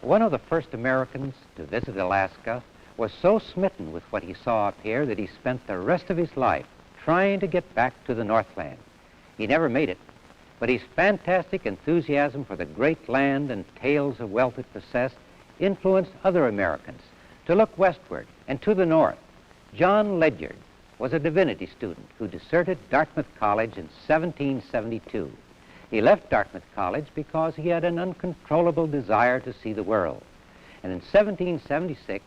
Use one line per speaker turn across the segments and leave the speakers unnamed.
One of the first Americans to visit Alaska was so smitten with what he saw up here that he spent the rest of his life trying to get back to the Northland. He never made it, but his fantastic enthusiasm for the great land and tales of wealth it possessed influenced other Americans to look westward and to the north. John Ledyard was a divinity student who deserted Dartmouth College in 1772. He left Dartmouth College because he had an uncontrollable desire to see the world. And in 1776,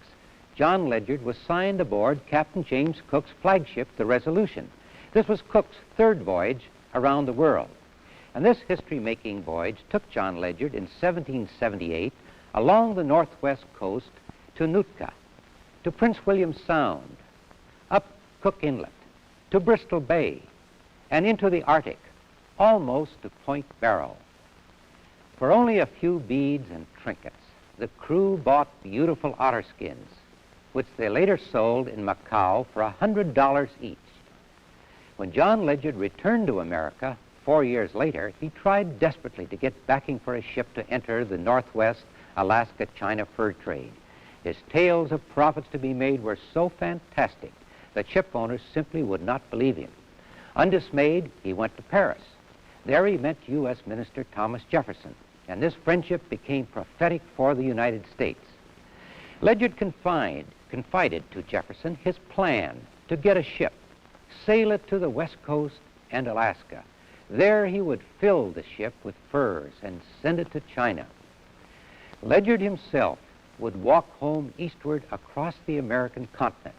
John Ledyard was signed aboard Captain James Cook's flagship, the Resolution. This was Cook's third voyage around the world. And this history-making voyage took John Ledyard in 1778 along the northwest coast to Nootka, to Prince William Sound, up Cook Inlet, to Bristol Bay, and into the Arctic, almost to Point Barrow. For only a few beads and trinkets, the crew bought beautiful otter skins, which they later sold in Macau for $100 each. When John Ledyard returned to America 4 years later, he tried desperately to get backing for a ship to enter the Northwest Alaska-China fur trade. His tales of profits to be made were so fantastic that ship owners simply would not believe him. Undismayed, he went to Paris. There he met U.S. Minister Thomas Jefferson, and this friendship became prophetic for the United States. Ledyard confided to Jefferson his plan to get a ship, sail it to the West Coast and Alaska. There he would fill the ship with furs and send it to China. Ledyard himself would walk home eastward across the American continent.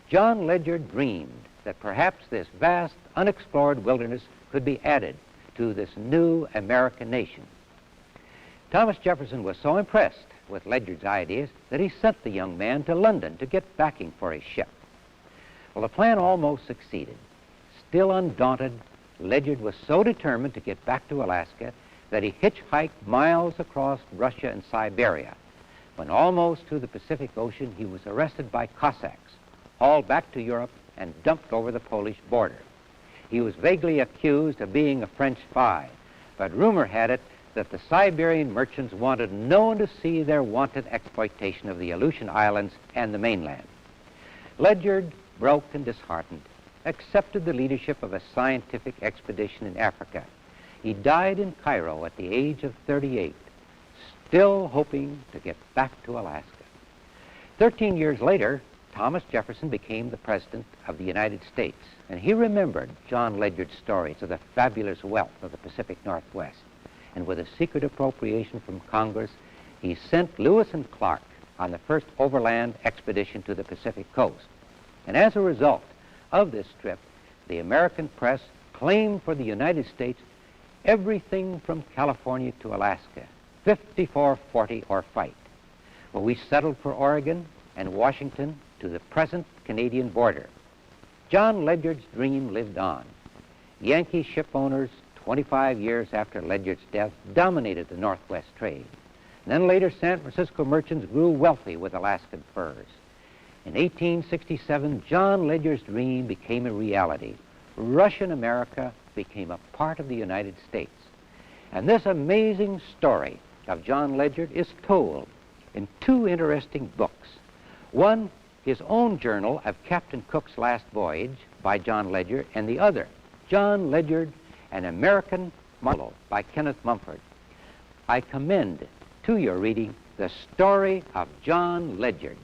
John Ledyard dreamed that perhaps this vast, unexplored wilderness could be added to this new American nation. Thomas Jefferson was so impressed with Ledyard's ideas that he sent the young man to London to get backing for his ship. Well, the plan almost succeeded. Still undaunted, Ledyard was so determined to get back to Alaska that he hitchhiked miles across Russia and Siberia. When almost to the Pacific Ocean, he was arrested by Cossacks, hauled back to Europe, and dumped over the Polish border. He was vaguely accused of being a French spy, but rumor had it that the Siberian merchants wanted no one to see their wanton exploitation of the Aleutian Islands and the mainland. Ledyard, broke and disheartened, accepted the leadership of a scientific expedition in Africa. He died in Cairo at the age of 38, still hoping to get back to Alaska. 13 years later, Thomas Jefferson became the President of the United States, and he remembered John Ledyard's stories of the fabulous wealth of the Pacific Northwest. And with a secret appropriation from Congress, he sent Lewis and Clark on the first overland expedition to the Pacific coast. And as a result of this trip, the American press claimed for the United States everything from California to Alaska, 54-40 or fight. Well, we settled for Oregon and Washington to the present Canadian border. John Ledyard's dream lived on. Yankee ship owners, 25 years after Ledyard's death, dominated the Northwest trade. And then later, San Francisco merchants grew wealthy with Alaskan furs. In 1867, John Ledyard's dream became a reality. Russian America became a part of the United States. And this amazing story of John Ledyard is told in two interesting books. One, his own journal of Captain Cook's last voyage by John Ledyard, and the other, John Ledyard, An American Marlowe by Kenneth Mumford. I commend to your reading The Story of John Ledyard.